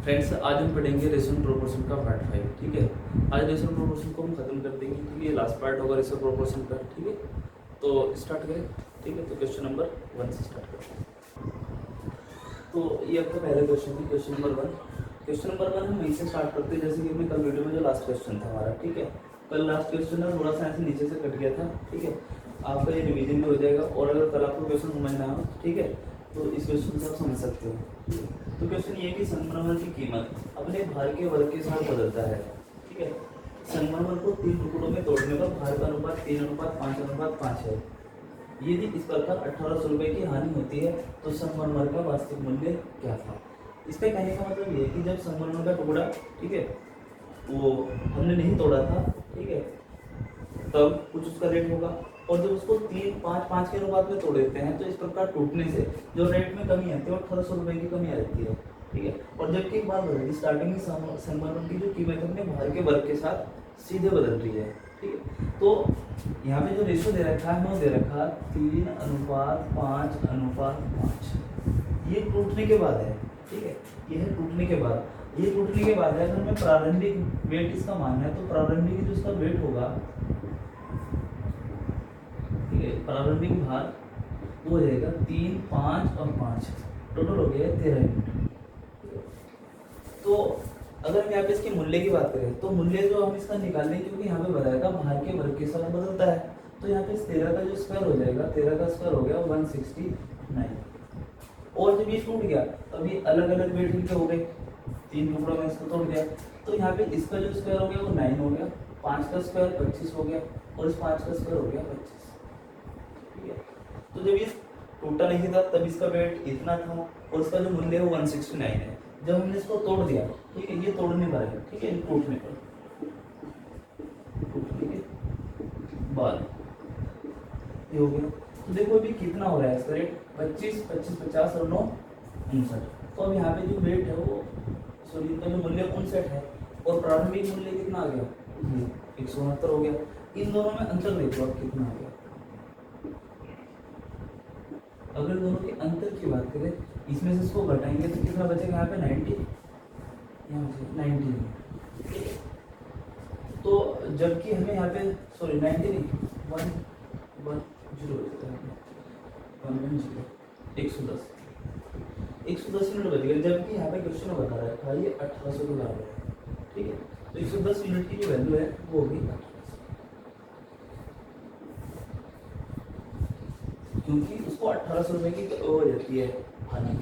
Friends आज हम पढ़ेंगे रेशनल प्रोपोर्शन का पार्ट 5। ठीक है, आज रेशनल प्रोपोर्शन को हम खत्म कर देंगे। ठीक है, ये लास्ट पार्ट होगा रेशनल प्रोपोर्शन का। ठीक है, तो स्टार्ट करें। ठीक है, तो क्वेश्चन नंबर 1 से स्टार्ट करते हैं। तो ये आपका पहला क्वेश्चन है, क्वेश्चन नंबर 1। क्वेश्चन नंबर 1 हम वहीं से स्टार्ट करते हैं जैसे कि हमने कल वीडियो में जो लास्ट क्वेश्चन था हमारा। ठीक है, कल लास्ट क्वेश्चन है थोड़ा सा ऐसे नीचे से कट गया था। ठीक है, आपका ये रिवीजन भी हो जाएगा और अगर कल आपको क्वेश्चन समझ ना हो, ठीक है, तो इस क्वेश्चन से आप समझ सकते हो। तो क्वेश्चन ये कि संगमरमर की कीमत अपने भार के वर्ग के साथ बदलता है। ठीक है, संगमरमर को 3 टुकड़ों में तोड़ने पर भार का अनुपात 3:5:5 है। यदि इस प्रकार 1800 रुपये की हानि होती है तो संगमरमर का वास्तविक मूल्य क्या था। इसका कहने का मतलब ये है कि जब संगमरमर का टुकड़ा, ठीक है, वो हमने नहीं तोड़ा था, ठीक है, तब कुछ उसका रेट होगा, और जब उसको 3:5:5 के अनुपात में तोड़ देते हैं तो इस प्रकार टूटने से जो रेट में कमी आती है वो 1800 रुपये की कमी आ जाती है। ठीक है, और जबकि एक बात बदल स्टार्टिंग में संगमरमर की जो कीमत अपने भार के वर्ग के साथ सीधे बदल रही है। ठीक है, तो यहाँ पे जो रेशो दे रखा है वो दे रखा 3:5:5। ये टूटने के बाद है। ठीक है, ये है टूटने के बाद, ये टूटने के बाद है। अगर हमें प्रारंभिक वेट इसका मानना है तो प्रारंभिक जो इसका वेट होगा, ठीक है, प्रारंभिक भार वो हो जाएगा 3, 5 और 5, टोटल हो गया 13 यूनिट। तो अगर हम यहाँ पे इसके मूल्य की बात करें तो मूल्य जो हम इसका निकालें, क्योंकि यहाँ पे बताएगा भार के वर्ग के साथ बदलता है, तो यहाँ पे 13 का जो स्क्वायर हो जाएगा, 13 का स्क्वायर हो गया 169। और जब ये टूट गया तब ये अलग अलग वेट इनके हो गए, 3 टुकड़ों में इसको तोड़ दिया, तो यहाँ पे इसका जो स्क्वायर हो गया वो 9 हो गया, 5 का स्क्वायर 25 हो गया, और इस 5 का स्क्वायर हो गया 25। ठीक है, तो जब ये टूटा नहीं था तब इसका वेट इतना था और इसका जो मूल्य है वो 169 है। जब हमने इसको तोड़ दिया, ठीक है, ये तोड़ने पर है, ठीक है, टूटने पर, टूटने के बाद ये हो गया। तो देखो अभी कितना हो रहा है इसका रेट 25, 25, 50 और 9, 59। तो अब यहाँ पे जो वेट है वो, सॉरी, इनका जो मूल्य 59 है और प्रारंभिक मूल्य कितना आ गया, 169 हो गया। इन दोनों में अंतर देखो अब कितना आ गया। अगर दोनों के अंतर की बात करें, इसमें से इसको घटाएंगे तो कितना बचेगा, यहाँ पे 90, यहाँ पे 90। तो जबकि हमें यहाँ पे, सॉरी 90 नहीं, 110 110 यूनिट बच गया, जबकि यहाँ पे क्वेश्चन में बता रहा था ये 1800 के बराबर है। ठीक है, तो 110 यूनिट की जो वैल्यू है वो होगी 1800, क्योंकि उसको 1800 रुपये की हो जाती है हानि।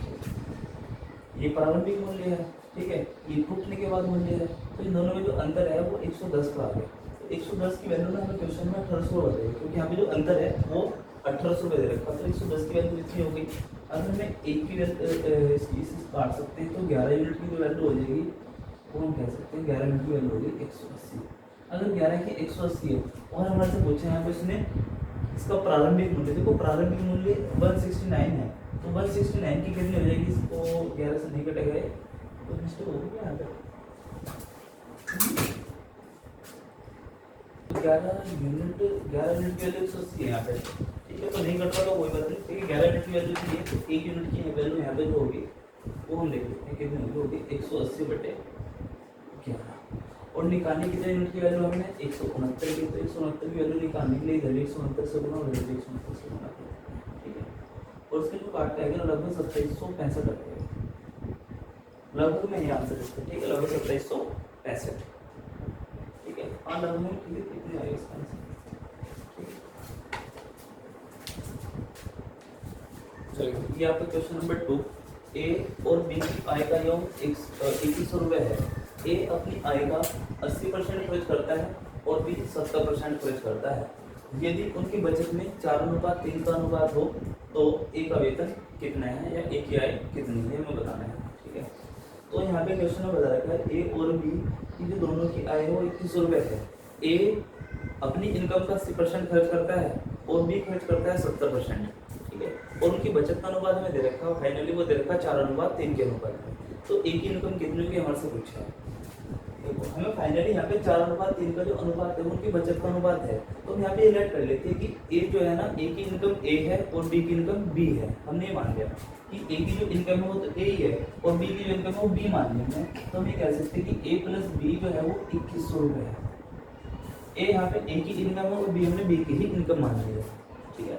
ये प्रारंभिक मूल्य है, ठीक है, ये टूटने के बाद मूल्य है, तो इन दोनों में जो अंतर है वो 110 का आ गया। तो 110 की वैल्यू ना हमें क्वेश्चन में 1800 बताइए, क्योंकि यहाँ पे जो अंतर है वो 1800 रुपये दे रखा, तो 110 की वैल्यू इतनी हो गई। अगर हमें एक की वैल्यू काट सकते हैं तो 11 यूनिट की जो वैल्यू हो जाएगी वो हम कह सकते हैं 11 यूनिट की वैल्यू होगी 180। अगर 11 की 180 है और हमारे से पूछे यहाँ पे इसने इसका प्रारंभिक मूल्य, देखो प्रारंभिक मूल्य 169 है, तो 169 की कितनी हो जाएगी, इसको 11 से नहीं कटेगा तो मिस्टेक होगी क्या यहाँ पे, 11 यूनिट की वैल्यू 180 है यहाँ पे। ठीक है, तो नहीं कट रहा तो कोई बात नहीं, ठीक है, 11 यूनिट की वैल्यू चाहिए तो 1 यूनिट की वैल्यू यहाँ पे जो होगी वो हम देख लेते हैं कितनी होगी, 180/11। और निकालने कितने यूनिट की वैल्यू हमने 169 की, तो 169 की वैल्यू निकालने के लिए इधर 169 से गुना और इधर 169 से गुना। ठीक है, और इसके जो काट आएगा लगभग 2765 आएगा, लगभग में ये आंसर इसका। ठीक है, लगभग 2765। ठीक है, हाँ लगभग में, ठीक है, कितने आएगा इसका आंसर। चलिए, ये आपका क्वेश्चन नंबर 2। ए और बी की आय का योग 2100 रुपये है। ए अपनी आय का 80% खर्च करता है और बी 70% खर्च करता है। यदि उनकी बचत में 4:3 का अनुपात हो तो ए का वेतन कितना है या ए की आय कितनी है, हमें बताना है। ठीक है, तो यहाँ पे क्वेश्चन में बता रखा है ए और बी की जो दोनों की आय है वो 2100 रुपये है। ए अपनी इनकम का 80% खर्च करता है और बी खर्च करता है 70%। ठीक है, और उनकी बचत का अनुपात हमें दे रखा है, फाइनली वो दे रखा है 4:3 के अनुपात में। तो ए की इनकम कितनी होगी हमारे से पूछा है, देखो हमें फाइनली यहाँ पे 4:3 का जो अनुपात है वो उनकी बचत का अनुपात है, तो हम यहाँ पे इलेक्ट कर लेते हैं कि ए जो है ना, ए की इनकम ए है और बी की इनकम बी है। हमने ये मान लिया कि ए की जो इनकम है वो तो ए ही है और बी की जो इनकम है वो बी मान लिया हमने, तो हम ये कह सकते हैं कि ए प्लस बी जो है वो 2100 रुपये है। ए यहाँ पे ए की इनकम है और बी हमने बी की ही इनकम मान ली है, ठीक है।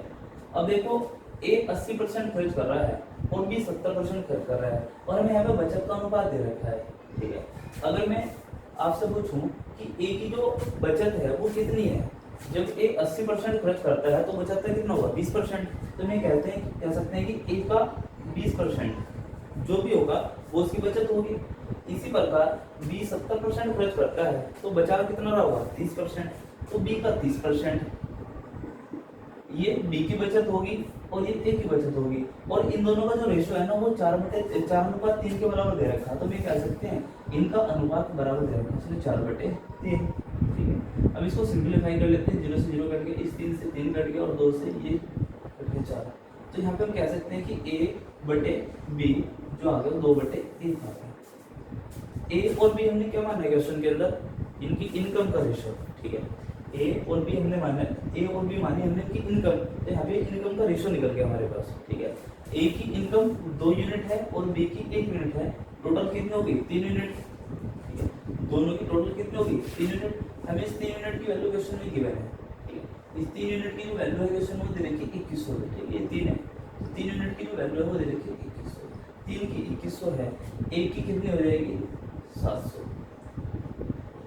अब देखो ए 80% खर्च कर रहा है और बी 70% खर्च कर रहा है और हमें यहाँ पे बचत का अनुपात दे रखा है, ठीक है। अगर मैं आपसे पूछूं कि ए की जो बचत है वो कितनी है, जब ए 80% खर्च करता है तो बचत का कितना होगा 20%, तो मैं कह सकते हैं कि ए का 20% जो भी होगा वो उसकी बचत होगी। इसी प्रकार बी 70% खर्च करता है तो बचा कितना रहा होगा 30%, तो बी का 30%, ये बी की बचत होगी और ये ए की बचत होगी और इन दोनों का जो रेशियो है ना वो 4:3 के बराबर दे रखा है, तो मैं कह सकते हैं इनका अनुपात बराबर दे रखा है, इसलिए 4/3, ठीक है। अब इसको सिंपलीफाई कर लेते हैं, 0 से 0 कट गया, इस 3 से 3 कट गया और 2 से ये कट गया 4, तो यहाँ पे हम कह सकते हैं कि A/B जो आ गया 2/1 आ गया। ए और बी हमने क्या माना है क्वेश्चन के अंदर, इनकी इनकम का रेशियो, ठीक है। ए और बी हमने माना, ए और बी मानी हमने इनकी इनकम, तो यहाँ पे इनकम का रेशियो निकल गया हमारे पास, ठीक है। ए की इनकम 2 यूनिट है और बी की 1 यूनिट है, टोटल कितनी होगी 3 यूनिट, ठीक है। दोनों की टोटल कितनी होगी 3 यूनिट, हमें इस 3 यूनिट की वैल्यू क्वेश्चन में गिवन है, ठीक है। इस 3 यूनिट की जो वैल्यू है क्वेश्चन में वो दे रखी है 2100, ठीक है। ये 3 है, तो 3 यूनिट की जो वैल्यू है वो दे रखी है 2100, 3 की 2100 है, ए की कितनी हो जाएगी 700।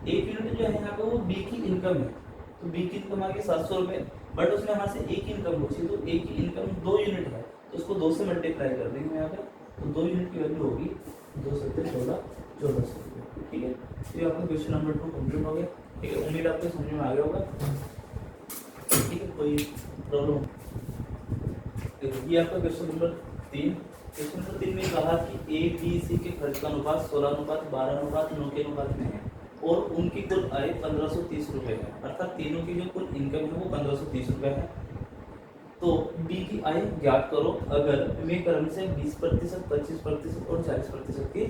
1 यूनिट जो है यहाँ पे वो बी की इनकम है, तो बी की इनकम आ गई 700 रुपये, बट उसने हमारे से ए की इनकम पूछी, तो ए की इनकम 2 यूनिट है, तो उसको 2 से मल्टीप्लाई कर देंगे यहाँ पे, तो 2 यूनिट की वैल्यू होगी 2 7 14 1400 रुपये, ठीक है। तो ये आपका क्वेश्चन नंबर 2 कंप्लीट हो गया, ठीक है। उम्मीद आपको समझ में आ गया होगा, ठीक है। कोई प्रॉब्लम, देखो ये आपका क्वेश्चन नंबर 3। क्वेश्चन नंबर 3 में कहा कि ए बी सी के खर्च का अनुपात 16:12:9 के अनुपात में है और उनकी कुल आय 1530 रुपये है, अर्थात तीनों की जो कुल इनकम है वो 1530 रुपये है। तो बी की आय ज्ञात करो अगर वे क्रम से 20%, 25% और 40% की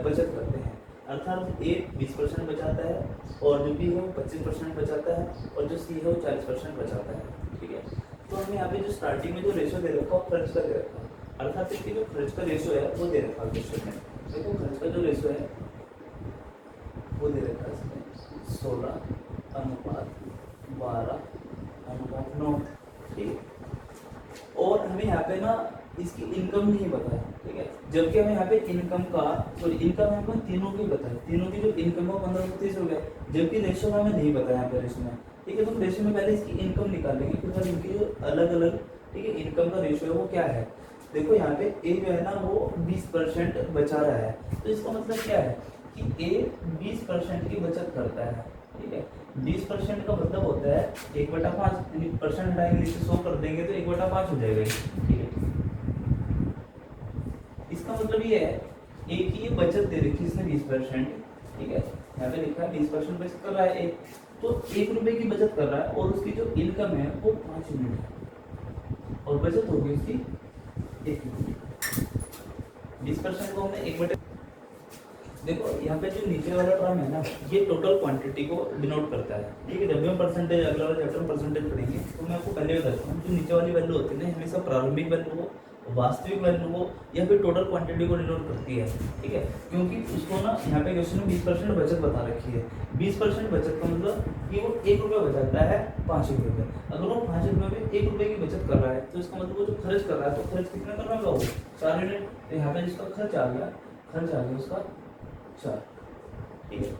बचत करते हैं, अर्थात ए 20% बचाता है और जो बी है वो 25% बचाता है और जो सी है वो 40% बचाता है, ठीक है। तो हमें यहाँ पे जो स्टार्टिंग में जो रेशियो दे रखा है खर्च का दे रखा है, अर्थात इसकी जो खर्च का रेशियो है वो दे रखा है क्वेश्चन में। देखो खर्च का जो रेशियो है वो दे रखा है इसमें 16:12:9, ठीक है। और हमें यहाँ पे ना इसकी इनकम नहीं पता है, ठीक है। जबकि हमें यहाँ पे इनकम हमें तीनों की पता है, तीनों की जो इनकम है 1530 रुपये, जबकि रेशियो हमें नहीं पता है यहाँ पे रेशियो में, ठीक है। तो रेशियो में पहले इसकी इनकम निकालेंगे, फिर हम इनकी जो अलग अलग, ठीक है, इनकम का रेशियो है वो क्या है। देखो यहाँ पे ए जो है ना वो 20% बचा रहा है, तो इसका मतलब क्या है कि ए 20% की बचत करता है, ठीक है। 20% का मतलब होता है 1/5, यानी परसेंट हटाएंगे नीचे 100 कर देंगे तो 1/5 हो जाएगा, ठीक है। इसका मतलब ये है ए की ये बचत दे रखी इसने 20%, ठीक है। यहाँ पे लिखा है 20% बचत कर रहा है ए, तो 1 रुपए की बचत कर रहा है और उसकी जो इनकम है वो 5 यूनिट है और बचत होगी उसकी 1 यूनिट। 20% को हमने 1/, देखो यहाँ पे जो नीचे वाला टर्म है ना ये टोटल क्वांटिटी को डिनोट करता है, ठीक है। जब भी हम परसेंटेज अगला वाला चैप्टर में परसेंटेज पढ़ेंगे तो मैं आपको पहले बताता हूँ जो नीचे वाली वैल्यू होती है ना हमेशा प्रारंभिक वैल्यू हो, वास्तविक वैल्यू हो या फिर टोटल क्वांटिटी को डिनोट करती है, ठीक है। क्योंकि उसको ना यहाँ पे क्वेश्चन में 20% बचत बता रखी है। 20% बचत का मतलब कि वो 1 रुपये बचाता है 5 रुपये। अगर वो 5 रुपये में 1 रुपये की बचत कर रहा है तो इसका मतलब वो जो खर्च कर रहा है तो खर्च कितना कर रहा होगा वो 4 यूनिट। तो यहाँ पे जिसका खर्च आ गया उसका 4, ठीक है।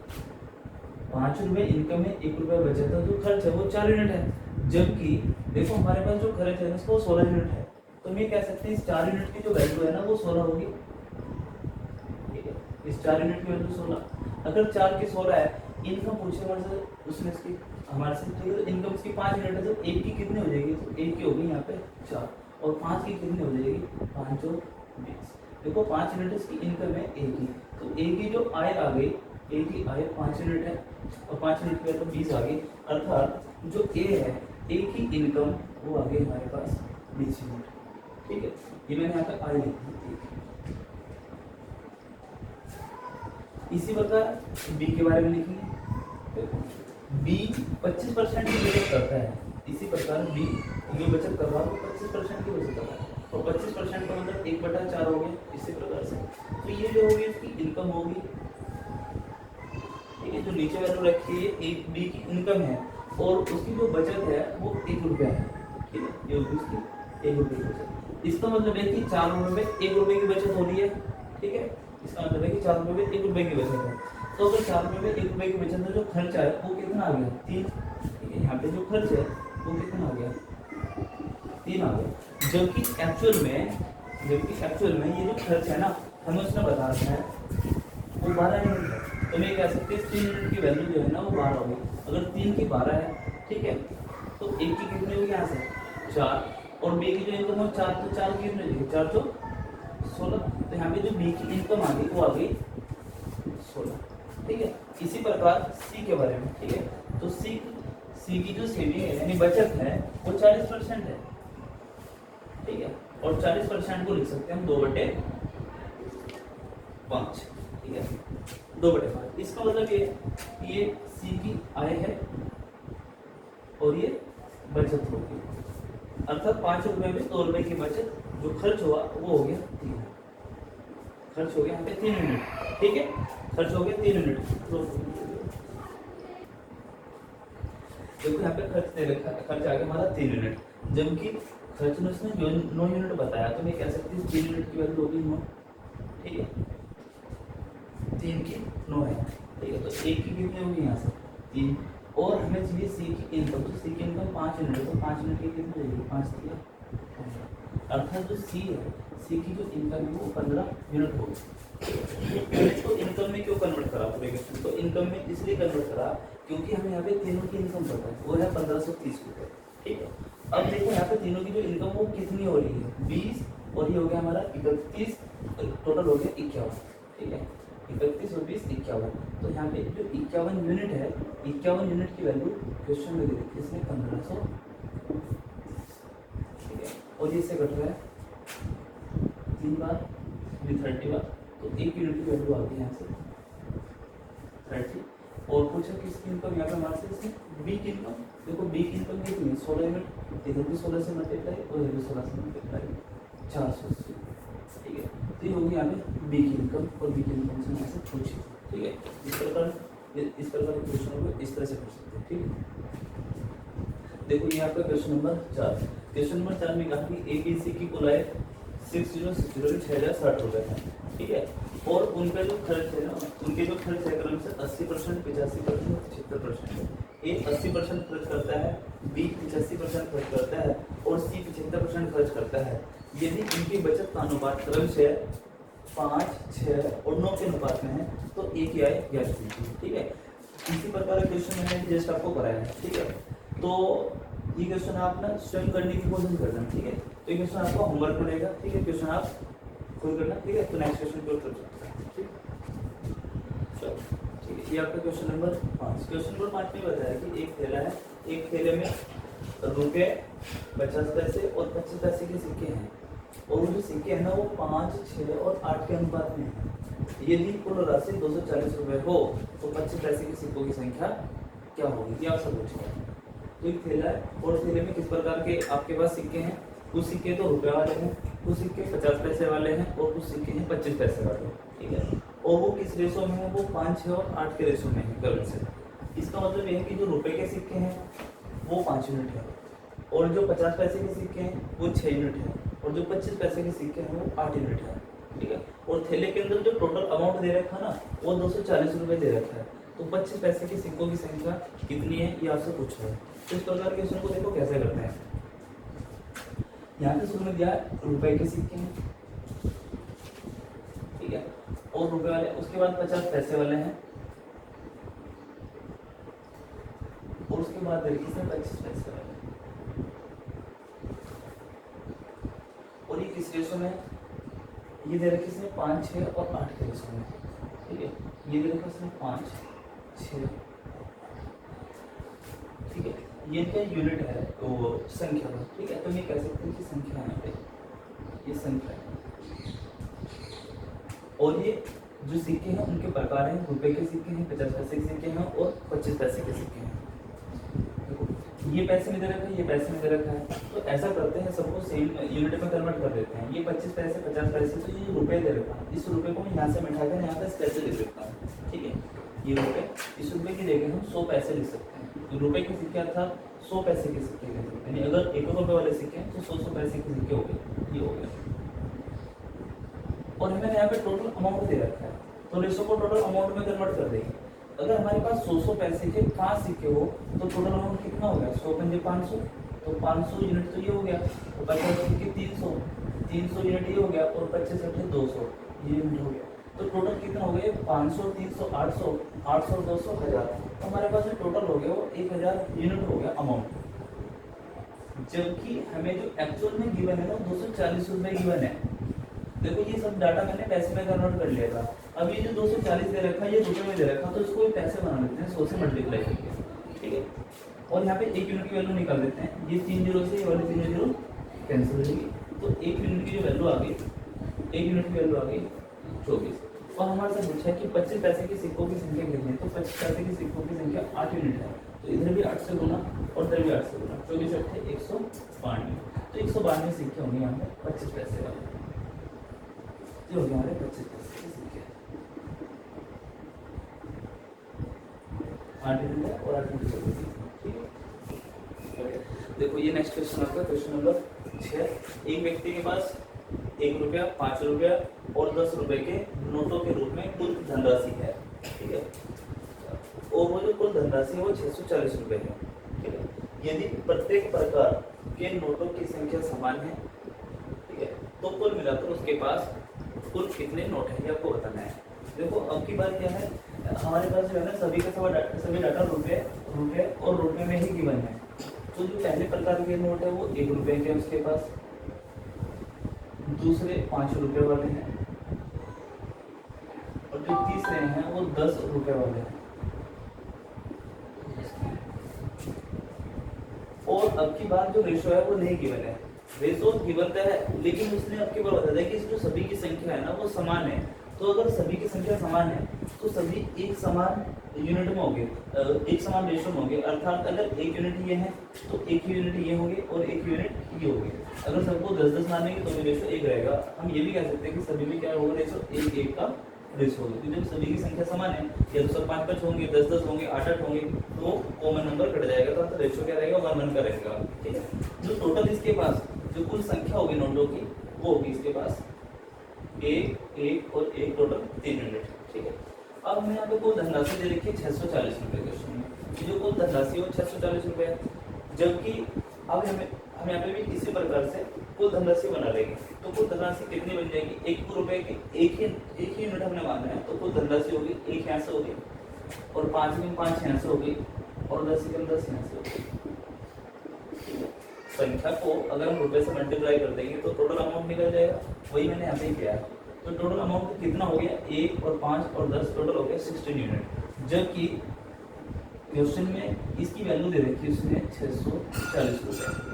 5 रुपये इनकम है, 1 रुपया बचत है, जो खर्च है वो 4 यूनिट है। जबकि देखो हमारे पास जो खर्च है उसको 16 यूनिट है, तो हम ये कह सकते हैं इस 4 यूनिट की जो वैल्यू है ना वो 16 होगी, ठीक है। इस 4 यूनिट की वैल्यू 16। अगर 4 की 16 है, इनकम पूछे हमारे से उसने इसकी हमारे से, ठीक है। तो इनकम इसकी 5 यूनिट है तो 1 की कितनी हो जाएगी, तो 1 की होगी यहाँ पे 4 और 5 की कितनी हो जाएगी 5 और 20। देखो 5 यूनिट इसकी इनकम है ए की, तो ए की जो आय आ गई, ए की आय 5 यूनिट है और 5 यूनिट की तो 20 आ गई, अर्थात जो ए है ए की इनकम वो आ गई हमारे पास 20 यूनिट, ठीक है। ये मैंने यहाँ पे आय लिखी। इसी प्रकार बी के बारे में लिखेंगे। बी 25% की बचत करता है, इसी प्रकार बी जो बचत कर रहा है वो 25% की बचत कर रहा है, और 25% का मतलब 1/4 हो गया इसी प्रकार से। तो ये जो होगी उसकी इनकम होगी, ठीक है, जो नीचे वैल्यू रखी है एक बी की इनकम है, और उसकी जो बचत है वो 1 रुपया है, ठीक है, ये होगी उसकी 1 रुपये की बचत। इसका मतलब है कि 4 रुपये में 1 रुपये की बचत हो रही है, ठीक है, इसका मतलब है कि 4 रुपये में 1 रुपये की बचत है। तो अगर 4 रुपये में 1 रुपये की बचत में जो खर्चा है वो कितना आ गया, 3, ठीक है, यहाँ पे जो खर्च है वो कितना आ गया, 3 आ गया। जबकि एक्चुअल में ये जो खर्च है ना, हमें उसने बता रखा है वो 12 यूनिट है, तो मैं कह सकते हैं 3 यूनिट की वैल्यू जो है ना वो 12 होगी। अगर 3 की 12 है, ठीक है, तो एक की कितनी होगी यहाँ से 4, और बी की जो इनकम है 4, तो 4 की कितनी होगी 4 तो 16, तो यहाँ पे जो बी की इनकम आ गई वो आ गई 16, ठीक है। इसी प्रकार सी के बारे में, ठीक है, तो सी की जो सेविंग है यानी बचत है वो 40% है, ठीक है, और 40% को लिख सकते हैं हम 2/5, ठीक है, 2/5। इसका मतलब ये सी की आय है और ये बचत होगी, अर्थात 5 रुपए में 2 रुपए की बचत, जो खर्च हुआ वो हो गया 3, खर्च हो गया यहाँ पे 3 यूनिट, ठीक है, खर्च हो गया 3 यूनिट। देखो यहाँ पे खर्च दे रखा, खर्च आ गया हमारा 3 यूनिट, जबकि खर्च में उसने 9 यूनिट बताया, तो मैं कह सकती हूँ 3 यूनिट की वैल्यू होगी 9, ठीक है, 3 की 9 है, ठीक है, तो 1 की कितनी होगी यहाँ से 3, और हमें चाहिए सी की इनकम, तो सी की इनकम 5 यूनिट है, तो 5 यूनिट की कितनी रहेगी 5 दिया, अर्थात जो सी है, सी की जो इनकम है वो 15 यूनिट होगी। तो इनकम में क्यों कन्वर्ट करा पूरे क्वेश्चन को, इनकम में इसलिए कन्वर्ट करा क्योंकि हमें यहाँ पे तीनों की इनकम पता है, वो है 1530 रुपये, ठीक है। अब देखो यहाँ पे तीनों की जो इनकम वो कितनी हो रही है 20, और ये हो गया हमारा 31, टोटल हो गया 51, ठीक है, 31 और 20 51। तो यहाँ पे जो 51 यूनिट है, 51 यूनिट की वैल्यू क्वेश्चन में दे दी इसमें 1500, ठीक है, और ये इससे कट रहा है 3 बार 30 बार, तो 1 यूनिट की वैल्यू आ गई यहाँ से 30। और पूछा कि इसकी इनकम यहाँ पे हमारे से इसमें बी की इनकम, देखो बी की इनकम कितनी है 16 यूनिट, इधर भी 16 से मल्टीप्लाई और इधर भी 16 से मल्टीप्लाई 480, ठीक है, तो ये होगी यहाँ पे बी की इनकम, और बी की इनकम से यहाँ से पूछी, ठीक है। इस प्रकार क्वेश्चन को इस तरह से कर सकते हैं, ठीक है। देखो ये आपका क्वेश्चन नंबर 4, क्वेश्चन नंबर 4 में कहा कि ए बी सी की कुल आय 6060 रुपये है, ठीक है, और उनका जो खर्च है ना, उनके जो खर्च है क्रम से 80%, 85%, 75% है। ए 80% खर्च करता है, बी 85% खर्च करता है, और सी 75% खर्च करता है। यदि इनकी बचत का अनुपात क्रम से 5, 6 और 9 के अनुपात में है तो ए की आय ज्ञात कीजिए, ठीक है। इसी प्रकार क्वेश्चन मैंने जस्ट आपको कराया है, ठीक है, तो ये क्वेश्चन आप ना स्वयं करने की कोशिश करना, ठीक है, तो ये क्वेश्चन आपका होमवर्क बनेगा, ठीक है, क्वेश्चन आप खुद करना, ठीक है, तो नेक्स्ट क्वेश्चन को कर सकते हैं, ठीक चलो, ठीक है। ये आपका क्वेश्चन नंबर 5, क्वेश्चन नंबर 5 में बताया कि एक थैला है, एक थैले में रुपये 50 पैसे और 25 पैसे के सिक्के हैं, और वो जो सिक्के हैं ना वो 5, 6 और 8 के अनुपात में है। यदि कुल राशि 240 रुपये हो तो 25 पैसे के सिक्कों की संख्या क्या होगी, ये आपसे पूछेगा। तो एक थैला है और थैले में किस प्रकार के आपके पास सिक्के हैं, कुछ सिक्के तो रुपए वाले हैं, कुछ सिक्के 50 पैसे वाले हैं, और कुछ सिक्के हैं 25 पैसे वाले, ठीक है, और वो किस रेशो में है, वो 5, 6 और 8 के रेशो में है करंट से। इसका मतलब ये है कि जो रुपए के सिक्के हैं वो 5 यूनिट है, और जो 50 पैसे के सिक्के हैं वो 6 यूनिट है, और जो 25 पैसे के सिक्के हैं वो 8 यूनिट है, ठीक है। और थैले के अंदर जो टोटल अमाउंट दे रखा ना वो 240 रुपये दे रखा है, तो 25 पैसे के सिक्कों की संख्या कितनी है ये आपसे पूछ रहा है। तो इस प्रकार के क्वेश्चन को देखो कैसे करते हैं। यहाँ पे शुरू में दिया रुपए के सिक्के हैं, ठीक है, और रुपए वाले, उसके बाद 50 पैसे वाले हैं, और उसके बाद इसमें 25 पैसे वाले हैं, और ये किस रेशो में, ये दे रखी इसमें 5, 6 और 8 के रेशो में, ठीक है, ये दे रखा इसमें 5, 6, ठीक है, ये क्या यूनिट है वो संख्या है, ठीक है, तो ये कह सकते हैं कि संख्या है, यहाँ पे ये संख्या है, और ये जो सिक्के हैं उनके प्रकार हैं, रुपए के सिक्के हैं, 50 पैसे के सिक्के हैं और 25 पैसे के सिक्के हैं। ये पैसे में दे रखा है, ये पैसे में दे रखा है, तो ऐसा करते हैं सबको सेम यूनिट में कन्वर्ट कर देते हैं। ये 25 पैसे 50 पैसे, तो ये रुपए दे रखा है, इस रुपए को मैं यहाँ से मिठाकर यहाँ पे पैसे लिख देता हूँ, ठीक है। ये रुपए, इस रुपए की जगह हम 100 पैसे लिख सकते हैं। तो रुपए के सिक्के अर्थात 100 पैसे के सिक्के लिख सकते हैं, यानी अगर 1 रुपए वाले सिक्के हैं तो 100 पैसे के सिक्के हो गए, ये हो गया। और हमें यहाँ पे टोटल अमाउंट दे रखा है, तो रेशो को टोटल अमाउंट में कन्वर्ट कर देंगे। अगर हमारे पास 100 पैसे के 5 सिक्के हो तो टोटल अमाउंट कितना हो गया, 100 पंजे 500, तो 500 यूनिट तो ये हो गया, और 50 सिक्के 300 यूनिट ये हो गया, और 25 अट्ठे 200 ये यूनिट हो गया। तो टोटल कितना हो गया, 500 300 800 800 200 1000, तो हमारे पास जो टोटल हो गया वो 1000 यूनिट हो गया अमाउंट। जबकि हमें जो एक्चुअल में गिवन है ना 240 रुपये गिवन है। देखो ये सब डाटा मैंने पैसे में कन्वर्ट कर लिया था। अब ये जो 240 दे रखा है ये रुपए में दे रखा, तो इसको पैसे बना लेते हैं 100 से मल्टीप्लाई करके, ठीक है। और यहाँ पे 1 यूनिट की वैल्यू निकाल देते हैं, ये 3 जीरो से ये वाली 3 जीरो कैंसिल हो जाएगी, तो 1 यूनिट की जो वैल्यू आ गई, 1 यूनिट की वैल्यू आ गई 24। और हमारे से पूछा है कि 25 पैसे के सिक्कों की संख्या कितनी है, तो 25 पैसे के सिक्कों की संख्या 8 यूनिट है, तो इधर भी 8 से गुना और इधर भी 8 से गुना, 24 अट्ठे 192, तो 192 सिक्के होंगे यहाँ पे 25 पैसे वाले, ये हो गया हमारे 25 पैसे के सिक्के। 8 यूनिट है और 8 यूनिट, ठीक है। देखो ये नेक्स्ट क्वेश्चन आपका क्वेश्चन नंबर 6। एक व्यक्ति के पास 1 रुपया, 5 रुपया और 10 रुपए के नोटों के रूप में कुल धनराशि है, ठीक है। और वो जो कुल धनराशि है वो 640 रुपये है, ठीक है। यदि प्रत्येक प्रकार के नोटों की संख्या समान है, ठीक है, तो कुल मिलाकर उसके पास कुल कितने नोट है ये आपको बताना है। देखो अब की बात क्या है, हमारे पास जो है ना सभी का सभी डाटा रुपये और रुपये में ही गिवन है। तो जो पहले प्रकार के नोट है वो 1 रुपये के उसके पास, दूसरे 5 रुपये वाले हैं, और जो तीसरे हैं वो 10 रुपये वाले हैं। और अब की बात जो रेशो है वो नहीं गिवन है, रेशो गिवन है, लेकिन उसने अब की बार बता दिया कि जो सभी की संख्या है ना वो समान है। तो अगर सभी की संख्या समान है तो सभी एक समान यूनिट में होंगे, एक समान रेशो में होंगे, अर्थात अगर 1 यूनिट ये है तो 1 यूनिट ये होंगे और 1 यूनिट ये होंगे। अगर सबको 10-10 मानेंगे तो रेशो 1 रहेगा। हम ये भी कह सकते हैं कि सभी में क्या होगा, रेशो 1-1 का रेशो होगा, क्योंकि जब सभी की संख्या समान है, या तो सब 5-5 होंगे, 10-10 होंगे, 8-8 होंगे, तो कॉमन नंबर कट जाएगा, तो रेशो क्या रहेगा, 1-1 का रहेगा, ठीक है। जो टोटल इसके पास जो कुल संख्या होगी नोटों की वो होगी इसके पास 1 और 1 टोटल 3 यूनिट, ठीक है। अब हमें यहाँ पे कुल धनराशि दे रखी है 640 रुपये क्वेश्चन में, जो कुल धनराशि वो 640 रुपये है। जबकि अब हमें यहाँ पे भी इसी प्रकार से कुल धनराशि बना लेंगे, तो कुल धनराशि कितनी बन जाएगी, 1 रुपये की एक ही यूनिट हमने माना है, तो कुल धनराशि होगी 1 यहाँ से होगी, और 5 में 5 यहाँ से होगी, और 10 में 10 यहाँ से होगी। संख्या को अगर हम रुपए से मल्टीप्लाई कर देंगे तो टोटल अमाउंट निकल जाएगा, वही मैंने यहाँ पे किया है। तो टोटल अमाउंट कितना हो गया, 1 और 5 और 10 टोटल हो गया 16 यूनिट। जबकि क्वेश्चन में इसकी वैल्यू दे रखी है उसने 640 रुपये।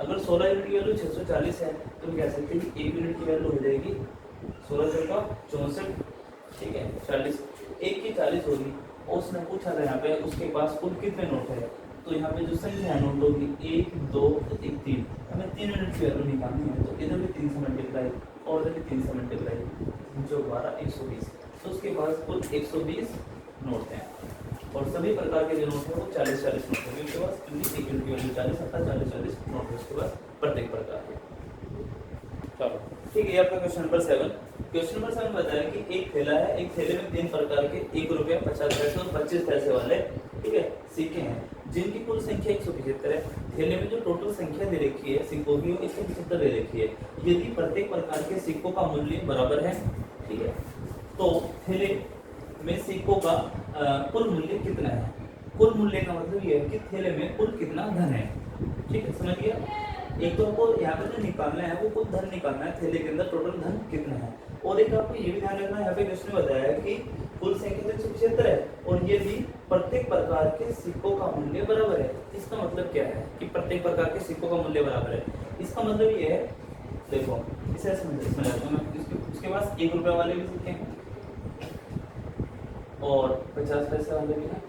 अगर 16 यूनिट की वैल्यू 640 है तो हम कह सकते हैं कि 1 यूनिट की वैल्यू हो जाएगी 16 का 64, ठीक है, 40, 1 की 40 होगी। और उसने पूछा था यहाँ पे उसके पास कुल कितने नोट है, तो यहाँ पे जो संख्या है नोटों की 1 2 1 3, हमें 3 यूनिट की वैल्यू निकालनी है, तो इधर भी 3 से मल्टीप्लाई और इधर भी 3 से मल्टीप्लाई, जो 12 120, तो उसके पास कुल 120 नोट हैं। और सभी प्रकार के जो नोट है वो 40-40 नोट है उसके पास, क्योंकि 1 यूनिट की वैल्यू 40 आता है, 40-40 नोट है उसके पास प्रत्येक प्रकार के। चलो ठीक है, ये आपका क्वेश्चन नंबर 7। क्वेश्चन नंबर 7 बताया कि एक थैला है, एक थैले में 3 प्रकार के 1 रुपया 50 पैसे और 25 पैसे वाले, ठीक है, सिक्के हैं, जिनकी कुल संख्या 175 है। थैले में जो टोटल संख्या दे रखी है सिक्कों की वो 175 दे रखी है। यदि प्रत्येक प्रकार के सिक्कों का मूल्य बराबर है, ठीक है, तो थैले में सिक्कों का कुल मूल्य कितना है। कुल मूल्य का मतलब ये है कि थैले में कुल कितना धन है, ठीक है, समझ गया। एक तो आपको यहाँ पे जो निकालना है वो कुल धन निकालना है, थैले के अंदर टोटल धन कितना है। और एक आपको ये भी ध्यान रखना है, यहाँ पे क्वेश्चन में बताया है कि कुल संख्या 175 है और ये भी प्रत्येक प्रकार के सिक्कों का मूल्य बराबर है। इसका मतलब क्या है कि प्रत्येक प्रकार के सिक्कों का मूल्य बराबर है। इसका मतलब ये है, देखो इसे समझाता हूं मैं। उसके पास 1 रुपये वाले भी सिक्के हैं, और 50 पैसे वाले भी हैं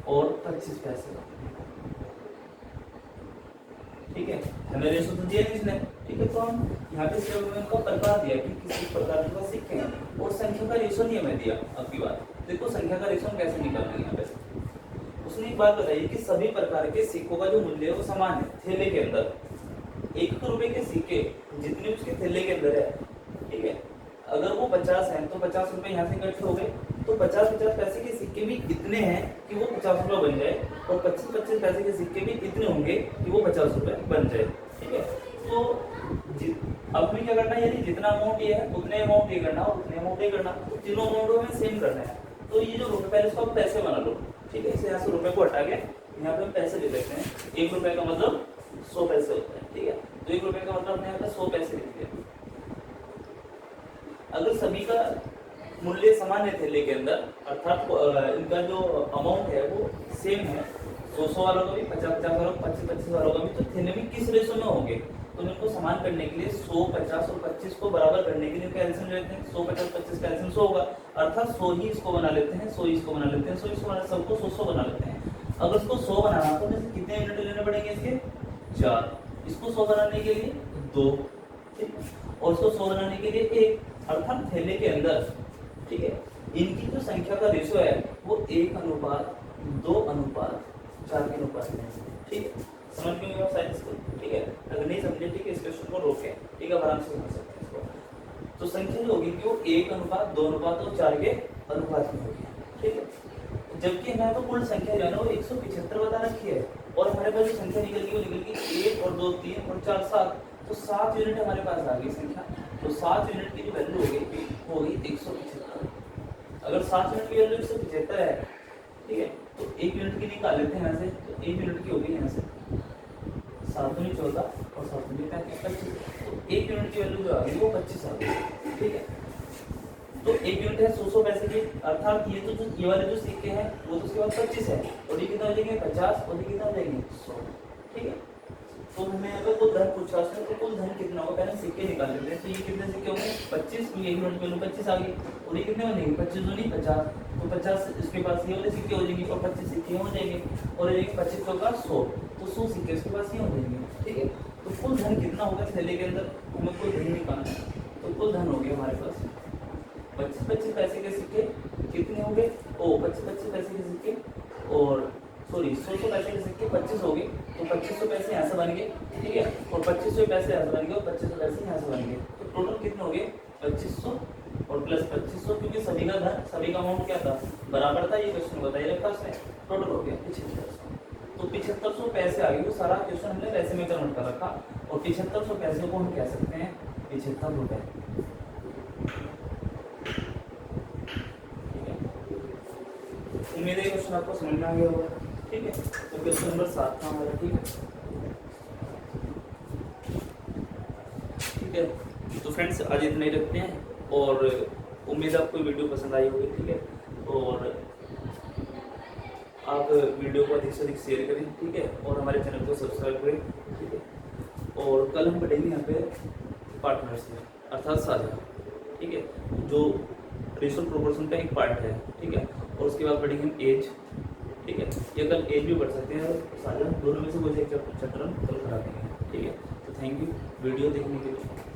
और 25 पैसे। ठीक है, हमें रेशो तो दिया नहीं इसने। ठीक है, तो हम यहाँ पे सिर्फ उनका प्रकार दिया कि किस प्रकार के सिक्के हैं और संख्या का रेशो नहीं हमें दिया। अब की बात देखो, संख्या का रेशो हम कैसे निकालना है। यहाँ पे उसने एक बात बताई कि सभी प्रकार के सिक्कों का जो मूल्य है वो समान है थैले के अंदर। 1 रुपए के सिक्के जितने उसके थैले के अंदर है, ठीक है, अगर वो 50 है तो 50 रुपए यहाँ से इकट्ठे हो गए, तो 50-50 पैसे के सिक्के भी इतने हैं कि वो 50 रुपए बन जाए और 25-25 पैसे के सिक्के भी इतने होंगे कि वो 50 रुपए बन जाए। ठीक है, तो अब हमें क्या करना है, यानी जितना अमाउंट ये है उतने अमाउंट ये करना और उतने अमाउंट ये करना, तो तीनों अमाउंटों में सेम करना है। तो ये जो रुपए, पहले इसको आप पैसे बना लो। ठीक है, इसे यहाँ से रुपए को हटा के यहाँ पे हम पैसे ले लेते हैं। 1 रुपए का मतलब 100 पैसे होता है। ठीक है, तो 1 रुपए का मतलब हमने यहाँ पे 100 पैसे लिख दिया। अगर सभी का मूल्य समान है थैले के अंदर, अर्थात इनका जो अमाउंट है वो सेम है, 100 वालों का भी, 50-50 वालों का, 25-25 वालों का भी, तो थैले में किस रेशो में होंगे, तो इनको समान करने के लिए 100, 50 और 25 को बराबर करने के लिए इनका एलसीएम लेते हैं। 100, 50, 25 का एलसीएम 100 होगा, अर्थात 100 ही इसको बना लेते हैं, 100 ही इसको बना लेते हैं, 100 इसको बना, सबको 100 बना लेते हैं। अगर इसको 100 बनाना तो कितने यूनिट लेने पड़ेंगे इसके? 4। इसको 100 बनाने के लिए 2, ठीक, और इसको 100 बनाने के लिए 1, अर्थात थैले के अंदर, ठीक है, इनकी जो संख्या का रेशो है वो 1:2:4 के अनुपात में। ठीक है, समझ में आप साइंस को? ठीक है, अगर नहीं समझे, ठीक है, इस क्वेश्चन को रोके, ठीक है, आराम से समझ सकते हैं इसको। तो संख्या जो होगी कि वो 1:2:4 के अनुपात में होगी। ठीक है, जबकि हमारे पास कुल संख्या जो है ना वो 175 बता रखी है, और हमारे पास जो संख्या निकल गई वो निकल गई 1 और 2 3 और 4 7, तो 7 यूनिट हमारे पास आ गई संख्या। तो 7 यूनिट की जो वैल्यू हो गई 175। अगर 7 यूनिट की वैल्यू 175 है, ठीक है, तो 1 यूनिट की निकाल लेते हैं यहाँ से, तो 1 यूनिट की हो गई यहाँ से 7 दूनी 14 और 7 दूनी 25, तो 1 यूनिट की वैल्यू जो आ गई वो 25 आ गई। ठीक है, तो 1 यूनिट है 100 पैसे की, अर्थात ये तो ये वाले जो सिक्के हैं वो तो उसके बाद 25 है, और ये कितना हो जाएंगे 50, और ये कितना हो जाएंगे 100। ठीक है, तो हमें अगर कुल धन पूछा है तो कुल धन कितना होगा, पहले सिक्के निकाल लेते हैं। तो ये कितने सिक्के होंगे 25, तो 1 यूनिट में 25 आ गई, और ये कितने बनेंगे 25 दूनी 50, तो 50 इसके पास ये वाले सिक्के हो जाएंगे और 25 सिक्के हो जाएंगे, और ये 25 का 100, तो 100 सिक्के इसके पास ये हो जाएंगे। ठीक है, तो कुल धन कितना होगा थैले के अंदर, हमें कुल धन निकालना है। तो कुल धन हो गया हमारे पास 25-25 पैसे के सिक्के कितने होंगे, ओ 25-25 पैसे के सिक्के, और सॉरी 100 पैसे के सिक्के 25 हो गए, तो 2500 पैसे यहाँ से बन गए। ठीक है, और 2500 पैसे यहाँ से बन गए और 2500 पैसे यहाँ से बन गए, तो टोटल कितने हो गए 2500 और प्लस 2500, क्योंकि सभी का धन, सभी का अमाउंट क्या था, बराबर था। ये क्वेश्चन बताइए रखा उसने, टोटल हो गया 7500। तो 7500 पैसे आ गए, वो सारा क्वेश्चन हमने पैसे में कन्वर्ट कर रखा, और 7500 पैसे को हम कह सकते हैं 75 रुपए। उम्मीद है क्वेश्चन आपको समझ में आ गया होगा। ठीक है, तो क्वेश्चन नंबर 7 था हमारा। ठीक है, तो फ्रेंड्स आज इतना ही रखते हैं, और उम्मीद आपको वीडियो पसंद आई होगी। ठीक है, और आप वीडियो को अधिक से अधिक शेयर करें। ठीक है, और हमारे चैनल को सब्सक्राइब करें। ठीक है, और कल हम पढ़ेंगे यहाँ पे पार्टनरशिप अर्थात साझा। ठीक है, जो रेशो प्रोपोर्शन का एक पार्ट है। ठीक है, और उसके बाद पढ़ेंगे हम एज। ठीक है, ये कल एज भी पढ़ सकते हैं, और साझा दोनों में से कोई एक चैप्टर हम कल करा देंगे। ठीक है, तो थैंक यू वीडियो देखने के लिए।